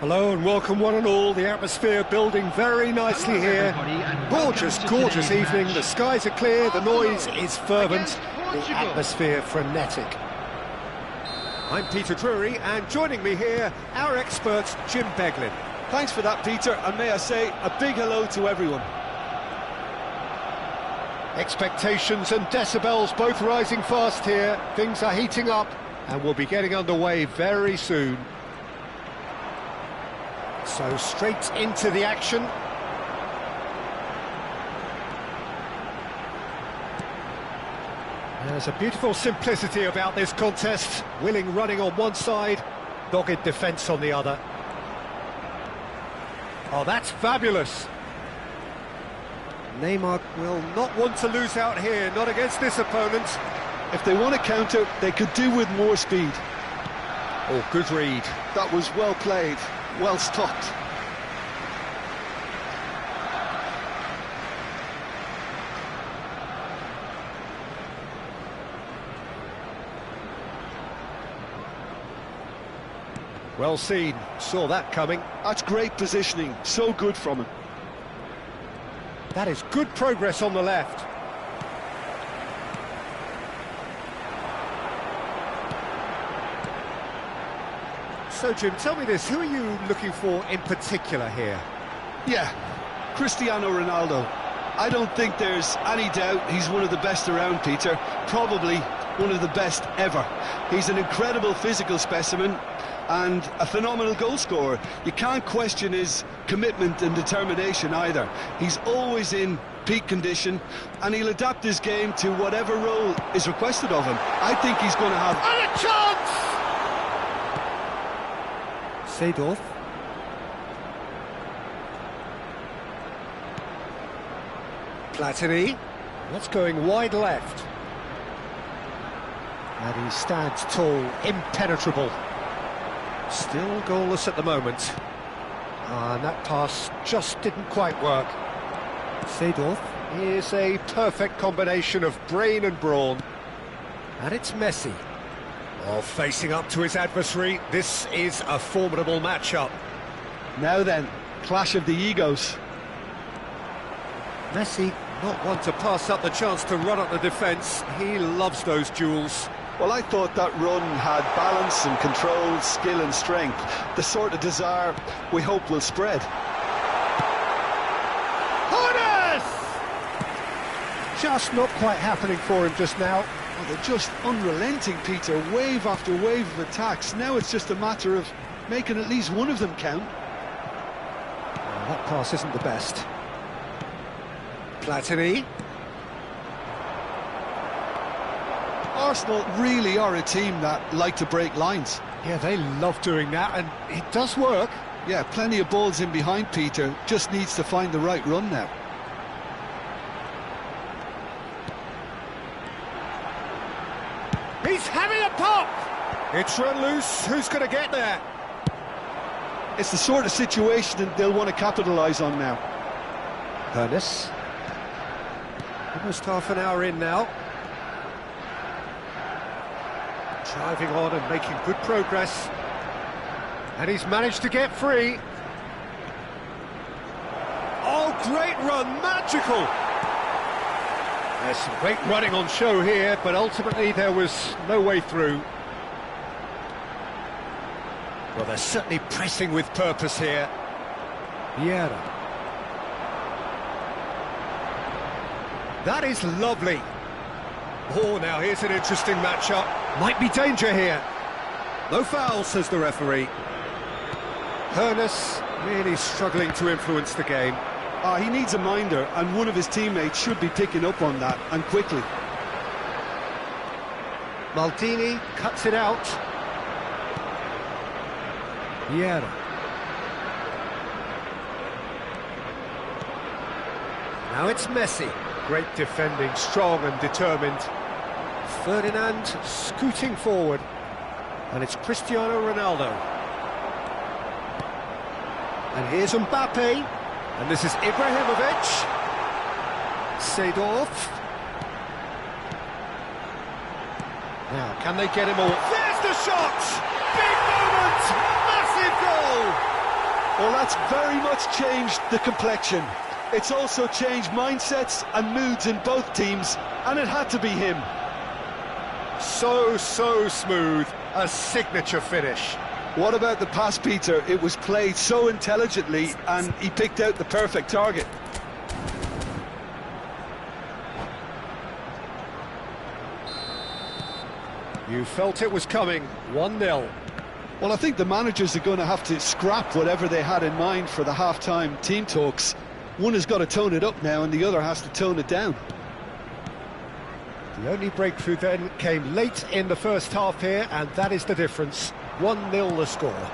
Hello and welcome one and all. The atmosphere building very nicely here. Gorgeous, gorgeous evening. The skies are clear, the noise is fervent, the atmosphere frenetic. I'm Peter Drury, and joining me here, our expert Jim Beglin. Thanks for that, Peter, and may I say a big hello to everyone. Expectations and decibels both rising fast here. Things are heating up and we'll be getting underway very soon. So straight into the action. There's a beautiful simplicity about this contest. Willing running on one side, dogged defence on the other. Oh, that's fabulous. Neymar will not want to lose out here, not against this opponent. If they want to counter, they could do with more speed. Oh, good read. That was well played, well stopped. Well seen, saw that coming. That's great positioning, so good from him. That is good progress on the left. So Jim, tell me this, who are you looking for in particular here? Yeah, Cristiano Ronaldo. I don't think there's any doubt he's one of the best around, Peter. Probably one of the best ever. He's an incredible physical specimen and a phenomenal goal scorer. You can't question his commitment and determination either. He's always in peak condition and he'll adapt his game to whatever role is requested of him. I think he's going to have... And a chance! Seedorf. Platini. That's going wide left. And he stands tall, impenetrable. Still goalless at the moment. And that pass just didn't quite work. Seedorf is a perfect combination of brain and brawn. And it's Messi. Oh, facing up to his adversary, this is a formidable matchup. Now then, clash of the egos. Messi, not one to pass up the chance to run up the defence. He loves those duels. Well, I thought that run had balance and control, skill and strength. The sort of desire we hope will spread. Horace! Just not quite happening for him just now. Oh, they're just unrelenting, Peter. Wave after wave of attacks. Now it's just a matter of making at least one of them count. Oh, that pass isn't the best. Platini. Arsenal really are a team that like to break lines. Yeah, they love doing that, and it does work. Yeah, plenty of balls in behind Peter. Just needs to find the right run now. He's having a pop! It's run loose. Who's going to get there? It's the sort of situation that they'll want to capitalise on now. Ernest. Almost half an hour in now. Driving on and making good progress. And he's managed to get free. Oh, great run, magical! There's some great running on show here, but ultimately there was no way through. Well, they're certainly pressing with purpose here. Vieira. That is lovely. Oh, now here's an interesting matchup. Might be danger here. No foul, says the referee. Ernest really struggling to influence the game. He needs a minder, and one of his teammates should be picking up on that, and quickly. Maldini cuts it out. Vieira. Now it's Messi. Great defending, strong and determined. Ferdinand scooting forward. And it's Cristiano Ronaldo. And here's Mbappe. And this is Ibrahimovic. Seedorf. Now, can they get him all? There's the shot! Big moment! Massive goal! Well, that's very much changed the complexion. It's also changed mindsets and moods in both teams, and it had to be him. So smooth, a signature finish. What about the pass, Peter? It was played so intelligently, and he picked out the perfect target. You felt it was coming, 1-0. Well, I think the managers are going to have to scrap whatever they had in mind for the half-time team talks. One has got to tone it up now, and the other has to tone it down. The only breakthrough then came late in the first half here, and that is the difference. 1-0 the score.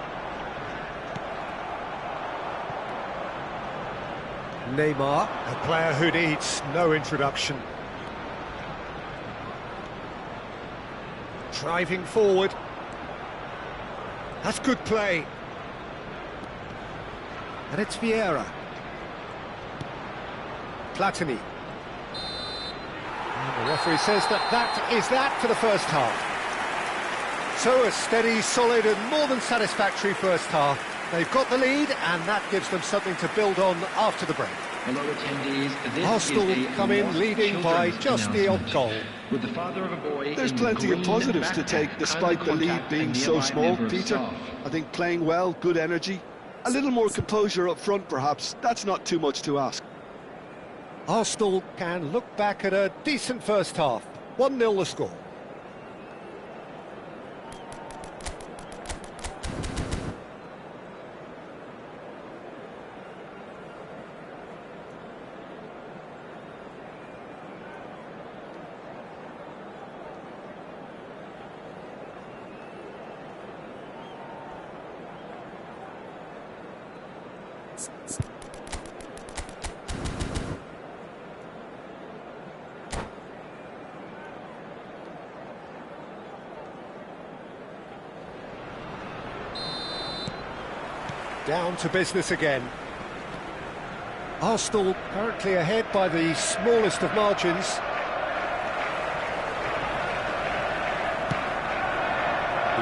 Neymar, a player who needs no introduction. Driving forward. That's good play. And it's Vieira. Platini. And the referee says that is that for the first half. So a steady, solid and more than satisfactory first half. They've got the lead and that gives them something to build on after the break. Hello attendees, this Arsenal is a come in leading by just the odd goal. With the father of a boy There's plenty of positives to take despite the lead being so small, Peter. I think playing well, good energy, a little more composure up front perhaps, that's not too much to ask. Arsenal can look back at a decent first half. 1-0 the score. Down to business again. Arsenal currently ahead by the smallest of margins.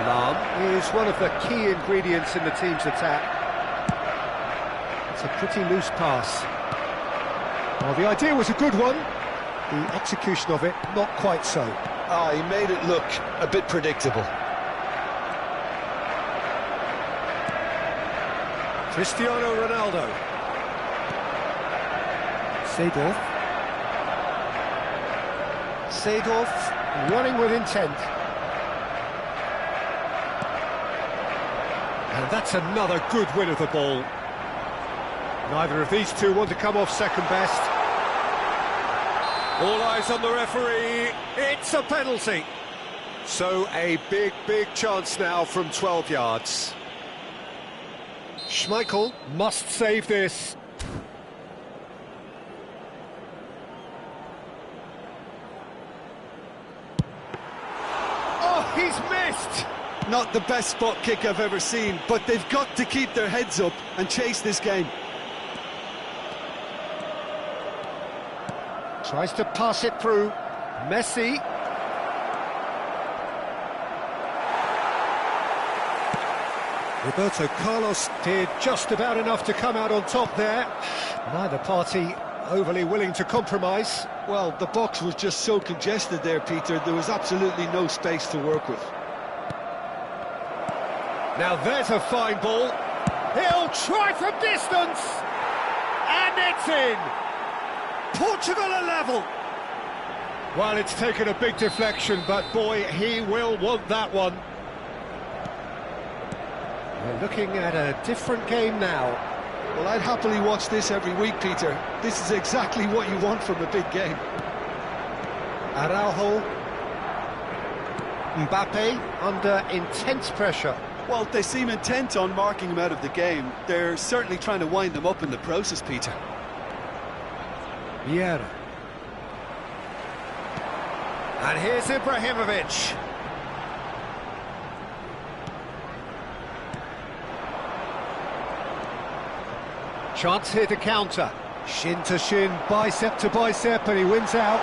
Lahm is one of the key ingredients in the team's attack. It's a pretty loose pass. Well, the idea was a good one. The execution of it, not quite so. He made it look a bit predictable. Cristiano Ronaldo. Seedorf running with intent. And that's another good win of the ball. Neither of these two want to come off second best. All eyes on the referee. It's a penalty. So a big chance now from 12 yards. Schmeichel must save this. Oh, he's missed! Not the best spot kick I've ever seen, but they've got to keep their heads up and chase this game. Tries to pass it through. Messi. Roberto Carlos did just about enough to come out on top there. Neither party overly willing to compromise. Well, the box was just so congested there, Peter. There was absolutely no space to work with. Now there's a fine ball. He'll try from distance. And it's in. Portugal are level. Well, it's taken a big deflection, but boy, he will want that one. We're looking at a different game now. Well, I'd happily watch this every week, Peter. This is exactly what you want from a big game. Araujo. Mbappe under intense pressure. Well, they seem intent on marking him out of the game. They're certainly trying to wind them up in the process, Peter. Vieira. And here's Ibrahimovic. Chance here to counter. Shin to shin, bicep to bicep, and he wins out.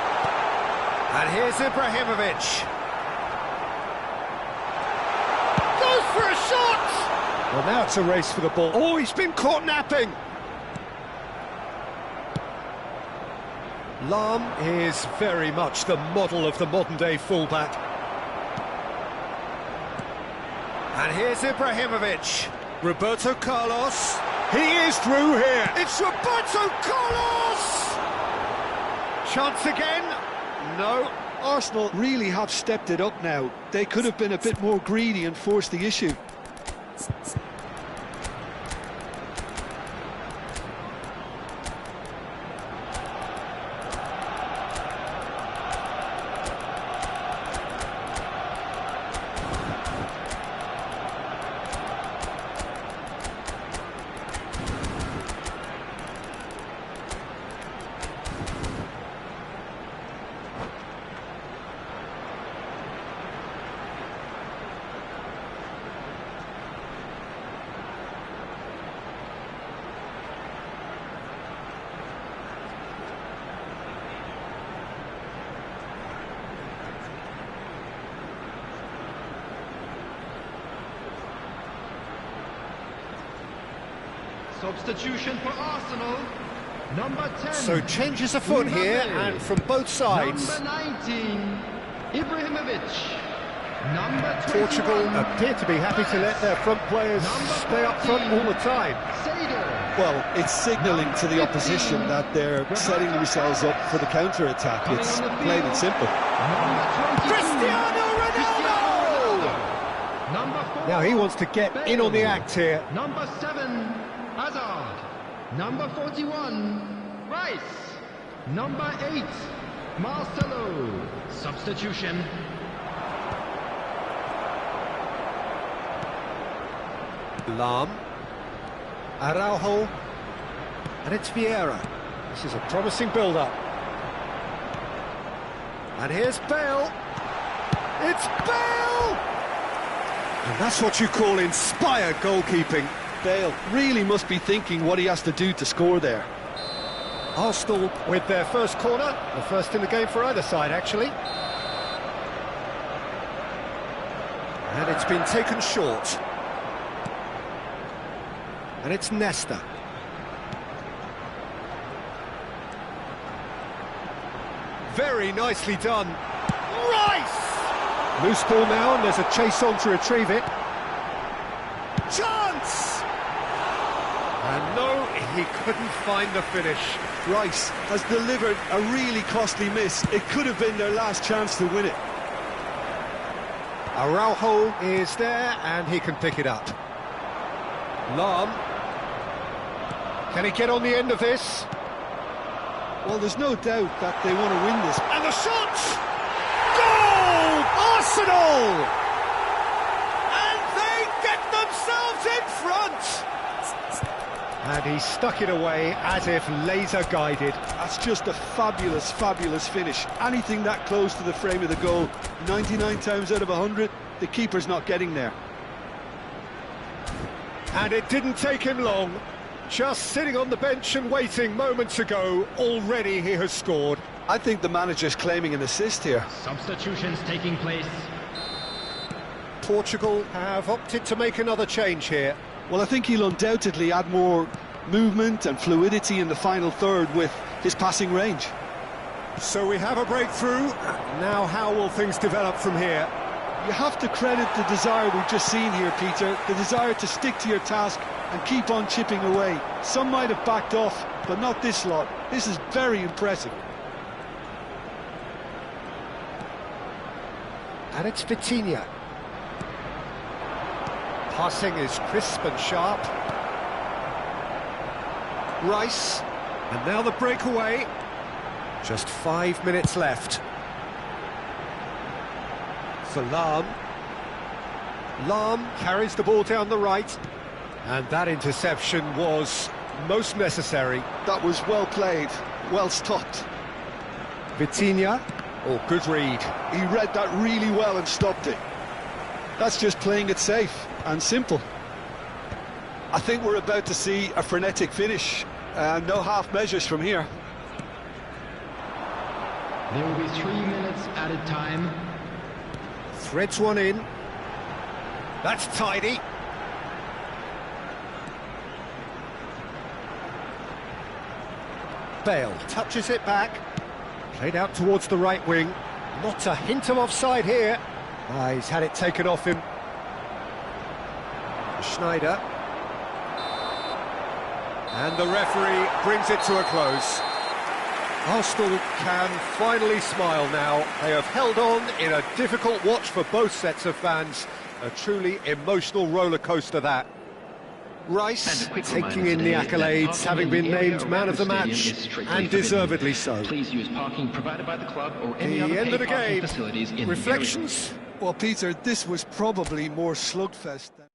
And here's Ibrahimovic. Goes for a shot! Well, now it's a race for the ball. Oh, he's been caught napping! Lahm is very much the model of the modern-day fullback. And here's Ibrahimovic. Roberto Carlos. He is through here. It's Roberto Carlos! Chance again? No. Arsenal really have stepped it up now. They could have been a bit more greedy and forced the issue. Substitution for Arsenal, number 10. So changes afoot here, and from both sides. Number 19, Ibrahimovic. Number 21, Portugal appear to be happy to let their front players stay up front all the time. Seder. Well, it's signalling to the opposition that they're setting themselves up for the counter-attack. It's plain and simple. Number 22, Cristiano Ronaldo! Number 4, Now he wants to get in on the act here. Number 7, Hazard. Number 41, Rice. Number 8, Marcelo. Substitution. Lahm, Araujo, and it's Vieira. This is a promising build-up. And here's Bale. It's Bale! And that's what you call inspired goalkeeping. Bale really must be thinking what he has to do to score there. Arsenal with their first corner, the first in the game for either side, actually. And it's been taken short. And it's Nesta. Very nicely done. Rice! Loose ball now, and there's a chase on to retrieve it. Chance! And no, he couldn't find the finish. Rice has delivered a really costly miss. It could have been their last chance to win it. Araujo is there, and he can pick it up. Lahm. Can he get on the end of this? Well, there's no doubt that they want to win this. And the shot! Goal! Arsenal! And they get themselves in front! And he stuck it away as if laser-guided. That's just a fabulous, fabulous finish. Anything that close to the frame of the goal, 99 times out of 100, the keeper's not getting there. And it didn't take him long. Just sitting on the bench and waiting moments ago, already he has scored. I think the manager's claiming an assist here. Substitutions taking place. Portugal have opted to make another change here. Well, I think he'll undoubtedly add more movement and fluidity in the final third with his passing range. So we have a breakthrough. Now how will things develop from here? You have to credit the desire we've just seen here, Peter, the desire to stick to your task and keep on chipping away. Some might have backed off, but not this lot. This is very impressive. And it's Vitinha. Passing is crisp and sharp. Rice. And now the breakaway. Just 5 minutes left. For Lahm. Lahm carries the ball down the right. And that interception was most necessary. That was well played, well stopped. Vitinha. Oh, good read. He read that really well and stopped it. That's just playing it safe and simple. I think we're about to see a frenetic finish. No half measures from here. There will be 3 minutes added time. Threads one in. That's tidy. Bale touches it back. Played out towards the right wing. Not a hint of offside here. He's had it taken off him. Schneider. And the referee brings it to a close. Arsenal can finally smile now. They have held on in a difficult watch for both sets of fans. A truly emotional roller coaster that. Rice taking in the accolades, having been named man of the match, and deservedly so. Please use parking provided by the club or any other The end of the parking game. facilities in Reflections? Well, Peter, this was probably more slugfest than...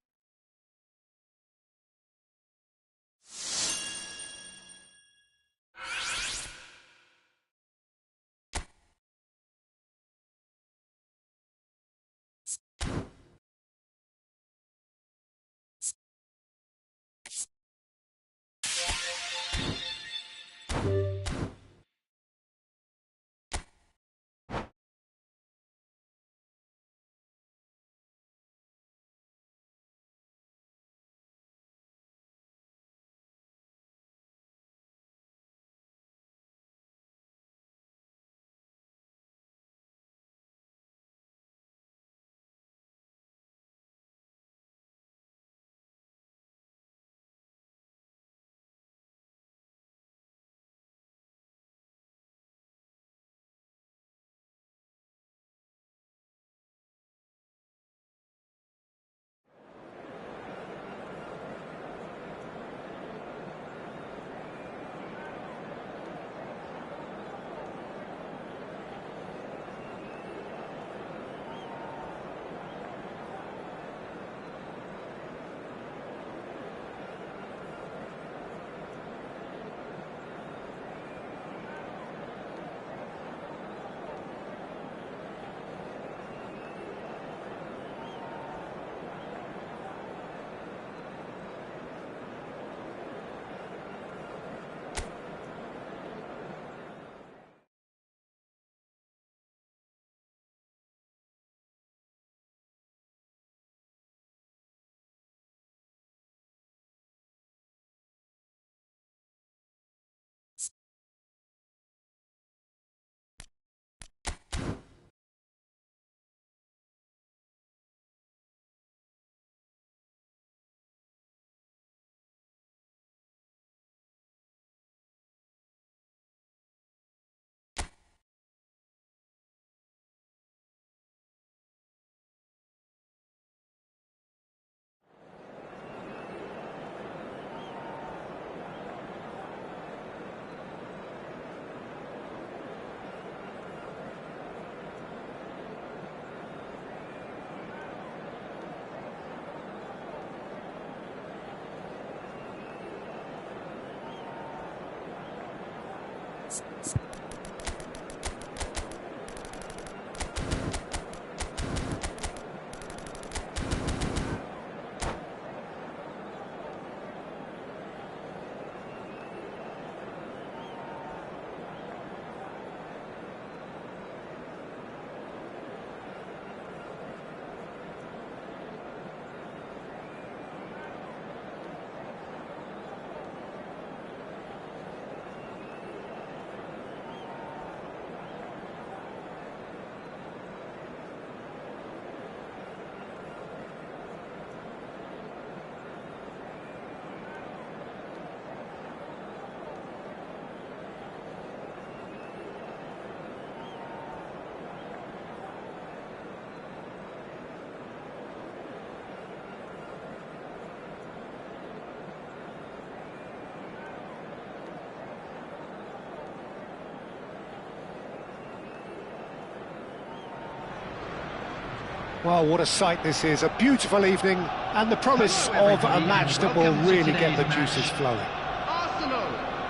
Well, what a sight this is. A beautiful evening and the promise of a match that will really get the juices flowing.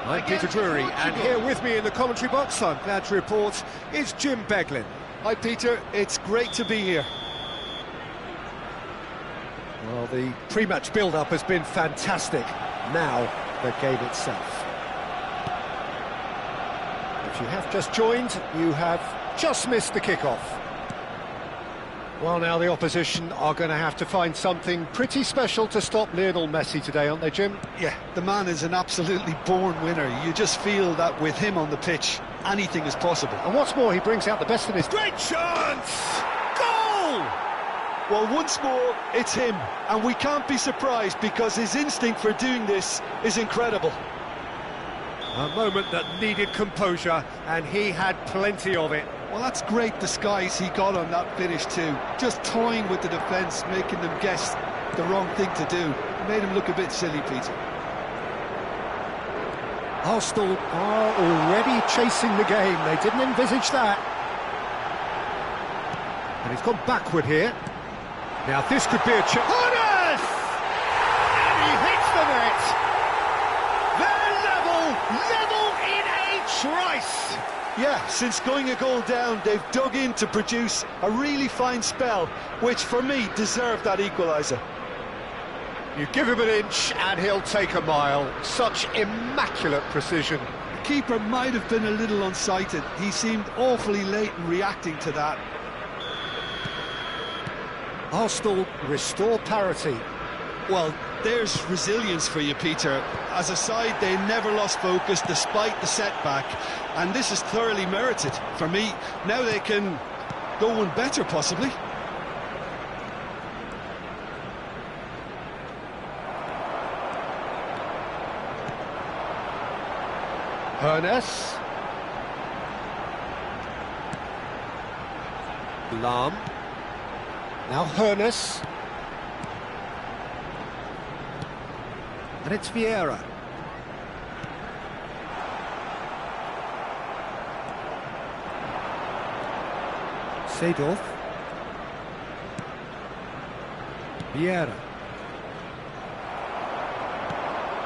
I'm Peter Drury, and here with me in the commentary box, I'm glad to report, is Jim Beglin. Hi, Peter. It's great to be here. Well, the pre-match build-up has been fantastic. Now, the game itself. If you have just joined, you have just missed the kick-off. Well, now the opposition are going to have to find something pretty special to stop Lionel Messi today, aren't they, Jim? Yeah, the man is an absolutely born winner. You just feel that with him on the pitch, anything is possible. And what's more, he brings out the best in his... Great chance! Goal! Well, once more, it's him. And we can't be surprised because his instinct for doing this is incredible. A moment that needed composure, and he had plenty of it. Well, that's great disguise he got on that finish too. Just toying with the defence, making them guess the wrong thing to do. Made him look a bit silly, Peter. Arsenal are already chasing the game. They didn't envisage that. And he's gone backward here. Now this could be a chance. Honest! And he hits the net. They're level in a trice. Yeah, since going a goal down, they've dug in to produce a really fine spell, which for me deserved that equaliser. You give him an inch and he'll take a mile. Such immaculate precision. The keeper might have been a little unsighted. He seemed awfully late in reacting to that. Arsenal restore parity. Well, there's resilience for you, Peter. As a side, they never lost focus despite the setback, and this is thoroughly merited. For me, now they can go one better, possibly. Hoeneß. Lahm. Now Hoeneß. And it's Vieira. Seedorf. Vieira.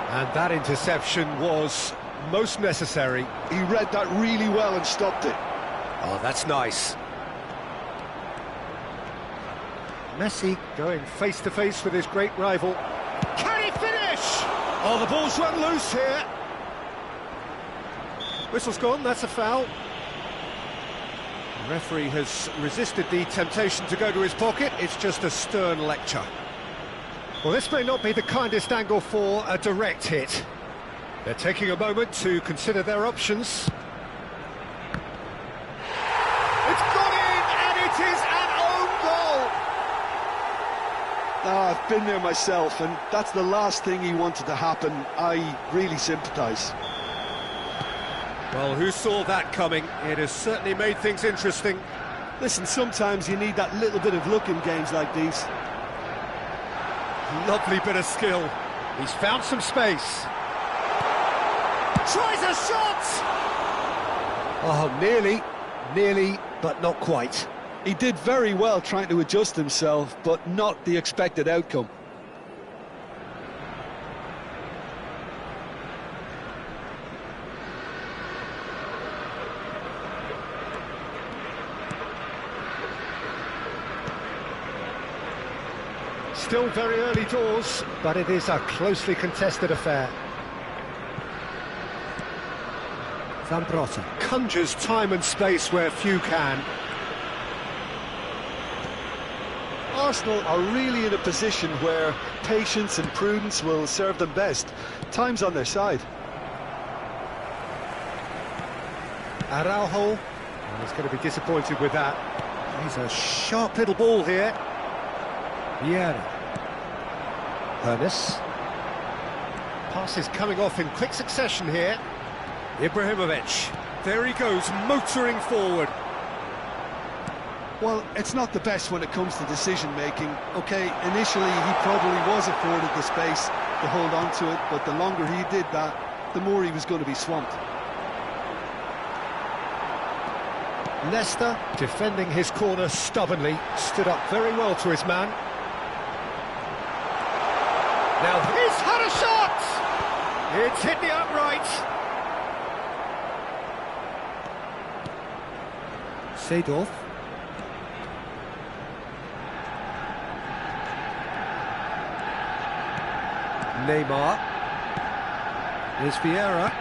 And that interception was most necessary. He read that really well and stopped it. Oh, that's nice. Messi going face-to-face with his great rival. Can he finish? Oh, the ball's run loose here. Whistle's gone, that's a foul. The referee has resisted the temptation to go to his pocket. It's just a stern lecture. Well, this may not be the kindest angle for a direct hit. They're taking a moment to consider their options. It's gone in, and it is an own goal! I've been there myself, and that's the last thing he wanted to happen. I really sympathise. Well, who saw that coming? It has certainly made things interesting. Listen, sometimes you need that little bit of luck in games like these. Lovely bit of skill. He's found some space. Tries a shot! Oh, nearly, but not quite. He did very well trying to adjust himself, but not the expected outcome. Still very early doors, but it is a closely contested affair. Zambrotta conjures time and space where few can. Arsenal are really in a position where patience and prudence will serve them best. Time's on their side. Araujo, he's going to be disappointed with that. He's a sharp little ball here. Vieira. Hoeneß. Pass is coming off in quick succession here. Ibrahimovic. There he goes, motoring forward. Well, it's not the best when it comes to decision-making. OK, initially he probably was afforded the space to hold on to it, but the longer he did that, the more he was going to be swamped. Leicester, defending his corner stubbornly, stood up very well to his man. Now he's had a shot! It's hit the upright. Seedorf. Neymar. Here's Vieira.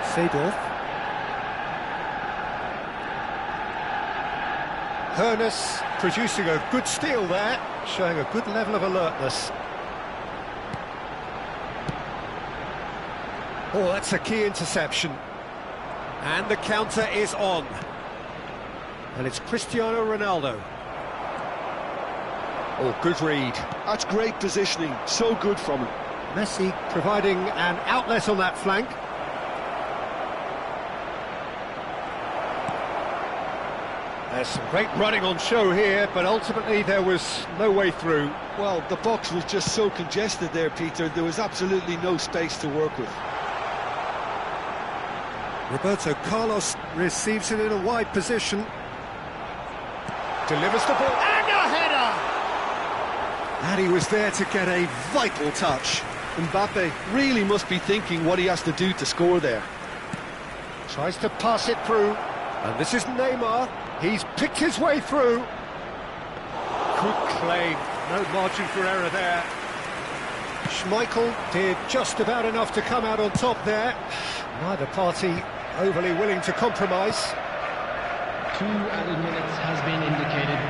Seedorf. Hoeneß producing a good steal there, showing a good level of alertness. Oh, that's a key interception. And the counter is on. And it's Cristiano Ronaldo. Oh, good read. That's great positioning, so good from him. Messi providing an outlet on that flank. There's some great running on show here, but ultimately there was no way through. Well, the box was just so congested there, Peter. There was absolutely no space to work with. Roberto Carlos receives it in a wide position. Delivers the ball, and a header! And he was there to get a vital touch. Mbappe really must be thinking what he has to do to score there. Tries to pass it through, and this is Neymar. He's picked his way through. Good claim, no margin for error there. Schmeichel did just about enough to come out on top there. Neither party overly willing to compromise. 2 added minutes has been indicated.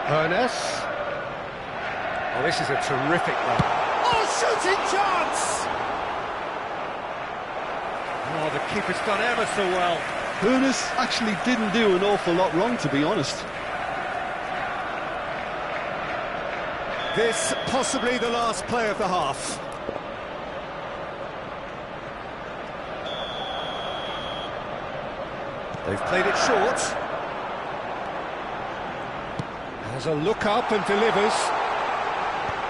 Hoeneß. Oh, this is a terrific run. Oh, shooting chance! Oh, the keeper's done ever so well. Hoeneß actually didn't do an awful lot wrong, to be honest. This possibly the last play of the half. They've played it short. Has a look up and delivers.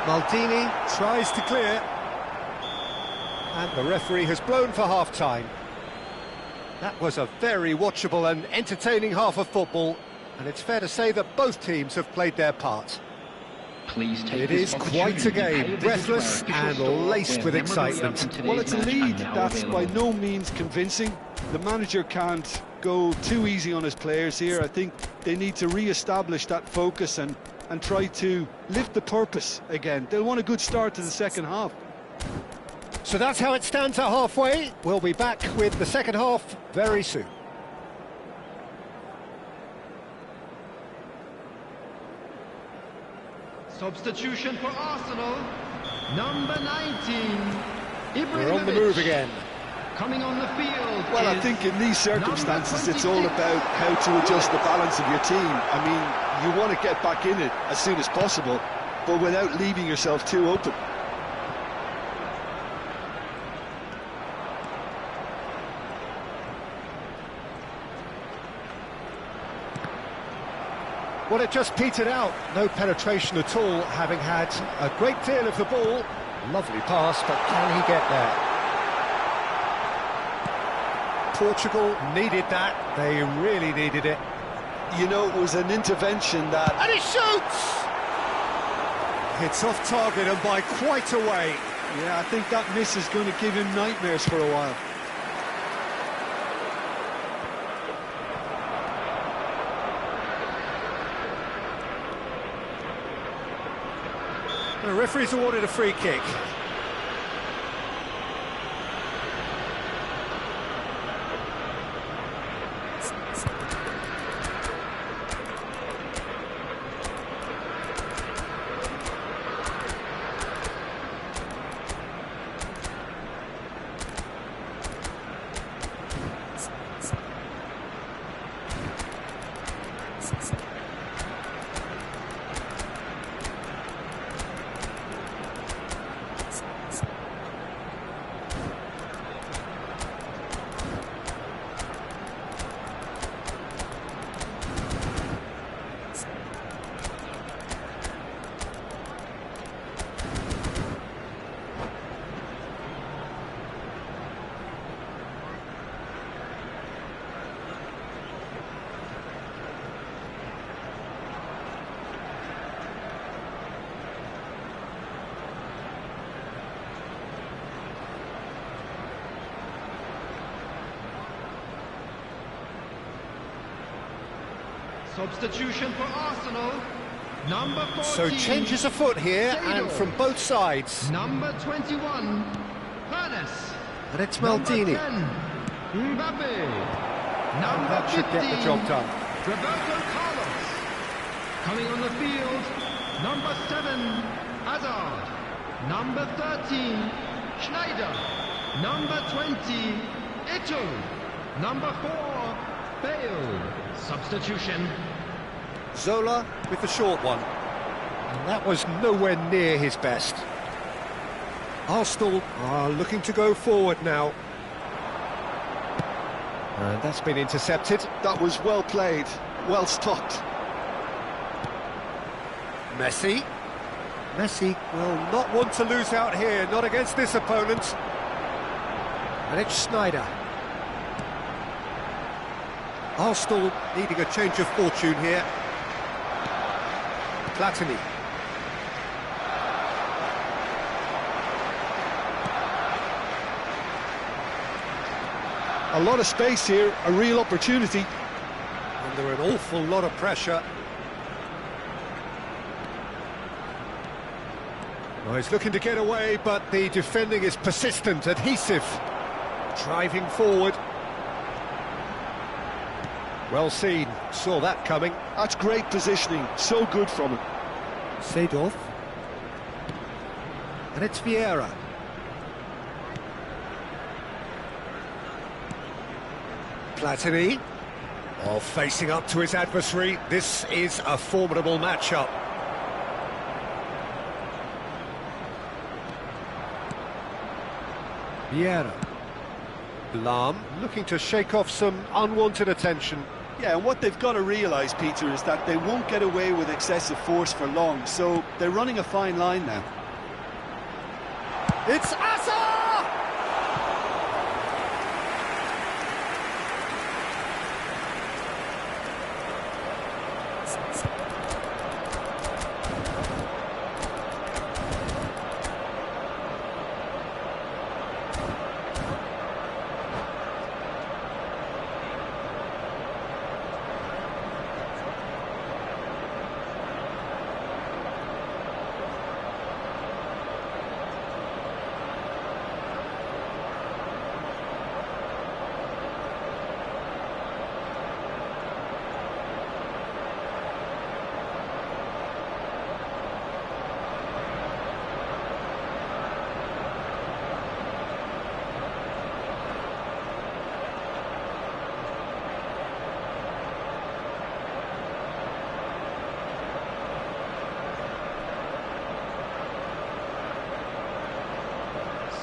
Maldini tries to clear. And the referee has blown for half-time. That was a very watchable and entertaining half of football, and it's fair to say that both teams have played their part. Please take It is quite a game, breathless and laced with excitement. Well, it's a lead that's by no means convincing. The manager can't go too easy on his players here. I think they need to re-establish that focus and try to lift the purpose again. They'll want a good start to the second half. So that's how it stands at halfway. We'll be back with the second half very soon. Substitution for Arsenal, number 19, Ibrahimovic. We're on the move again. Coming on the field. Well, I think in these circumstances it's all about how to adjust the balance of your team. I mean, you want to get back in it as soon as possible, but without leaving yourself too open. Well, it just petered out. No penetration at all, having had a great deal of the ball. Lovely pass, but can he get there? Portugal needed that. They really needed it. You know, it was an intervention that... And he shoots! It's off target and by quite a way. Yeah, I think that miss is going to give him nightmares for a while. The referee's awarded a free kick. Substitution for Arsenal, number 14. So changes afoot here, and from both sides. Number 21, Hoeneß. And it's Maldini. Number 10, Mbappe. Number That should 15, get the job done. Roberto Carlos. Coming on the field, number 7, Hazard. Number 13, Schneider. Number 20, Eto'o. Number 4, Bale. Substitution. Zola with the short one. And that was nowhere near his best. Arsenal are looking to go forward now. And that's been intercepted. That was well played, well stopped. Messi. Messi will not want to lose out here, not against this opponent. And it's Schneider. Arsenal needing a change of fortune here. Platini. A lot of space here, a real opportunity. Under an awful lot of pressure. Well, he's looking to get away, but the defending is persistent, adhesive. Driving forward. Well seen, saw that coming. That's great positioning, so good from him. Seedorf. And it's Vieira. Platini. Oh, facing up to his adversary. This is a formidable matchup. Vieira. Lahm looking to shake off some unwanted attention. Yeah, and what they've got to realise, Peter, is that they won't get away with excessive force for long, so they're running a fine line now. It's Asa!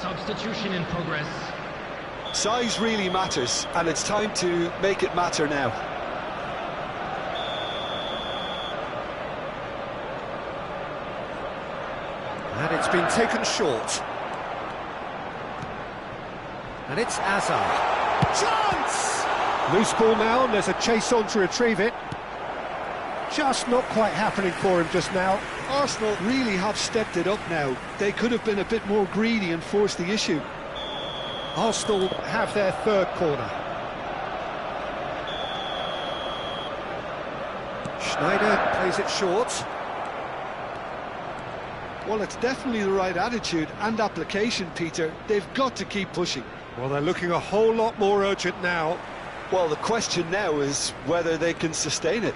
Substitution in progress. Size really matters, and it's time to make it matter now. And it's been taken short. And it's Hazard. Chance! Loose ball now, and there's a chase on to retrieve it. Just not quite happening for him just now. Arsenal really have stepped it up now. They could have been a bit more greedy and forced the issue. Arsenal have their third corner. Schneider plays it short. Well, it's definitely the right attitude and application, Peter. They've got to keep pushing. Well, they're looking a whole lot more urgent now. Well, the question now is whether they can sustain it.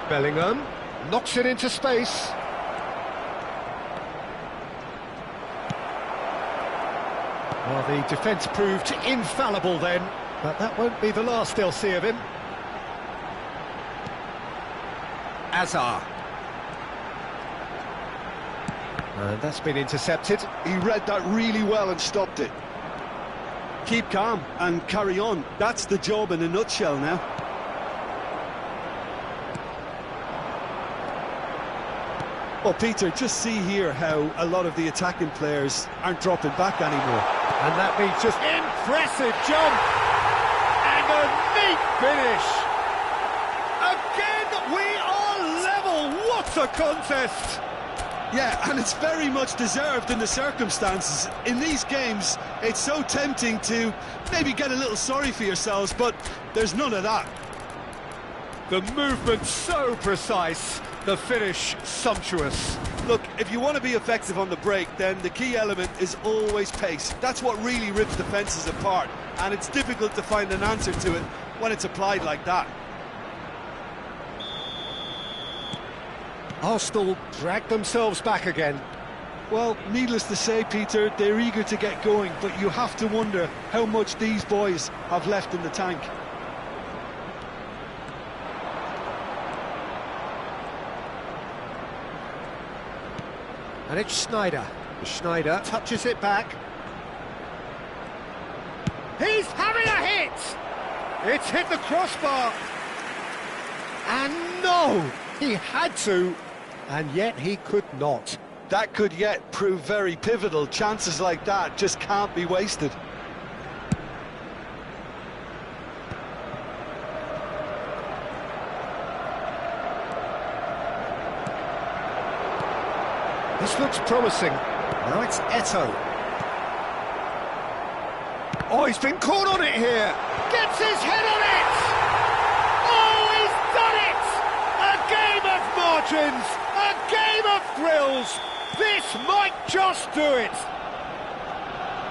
Bellingham knocks it into space. Well, the defence proved infallible then, but that won't be the last they'll see of him. Hazard. And that's been intercepted. He read that really well and stopped it. Keep calm and carry on. That's the job in a nutshell now. Well, Peter, just see here how a lot of the attacking players aren't dropping back anymore. And that means just impressive jump and a neat finish. Again, we are level. What a contest! Yeah, and it's very much deserved in the circumstances. In these games, it's so tempting to maybe get a little sorry for yourselves, but there's none of that. The movement so precise, the finish sumptuous. Look, if you want to be effective on the break, then the key element is always pace. That's what really rips defences apart, and it's difficult to find an answer to it when it's applied like that. Arsenal dragged themselves back again. Well, needless to say, Peter, they're eager to get going, but you have to wonder how much these boys have left in the tank. And it's Schneider. Schneider touches it back. He's having a hit! It's hit the crossbar. And no! He had to, and yet he could not. That could yet prove very pivotal. Chances like that just can't be wasted. This looks promising. Now it's Eto'o. Oh, he's been caught on it here. Gets his head on it! Oh, he's done it! A game of margins! A game of thrills! This might just do it!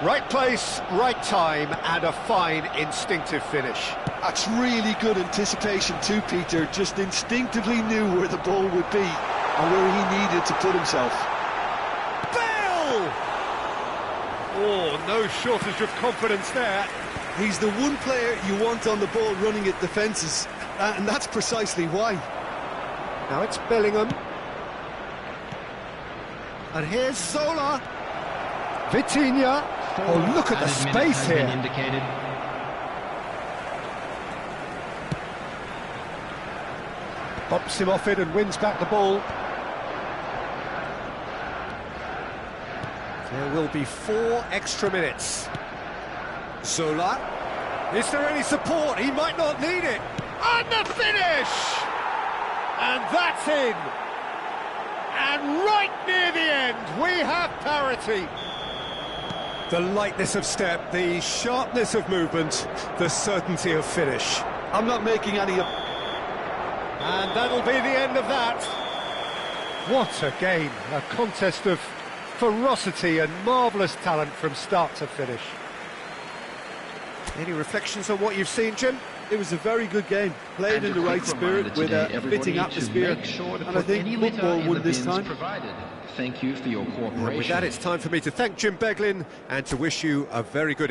Right place, right time, and a fine instinctive finish. That's really good anticipation too, Peter. Just instinctively knew where the ball would be and where he needed to put himself. Bale! Oh, no shortage of confidence there. He's the one player you want on the ball running at defences, and that's precisely why. Now it's Bellingham. And here's Zola. Vitinha. Oh, look at the space here. Indicated. Bumps him off it and wins back the ball. There will be 4 extra minutes. Zola. Is there any support? He might not need it. And the finish! And that's in. And right near the end, we have parity. The lightness of step, the sharpness of movement, the certainty of finish. I'm not making any... And that'll be the end of that. What a game, a contest of ferocity and marvellous talent from start to finish. Any reflections on what you've seen, Jim? It was a very good game, played in the right spirit with a fitting atmosphere, and I think football won this time. Thank you for your cooperation. With that, it's time for me to thank Jim Beglin and to wish you a very good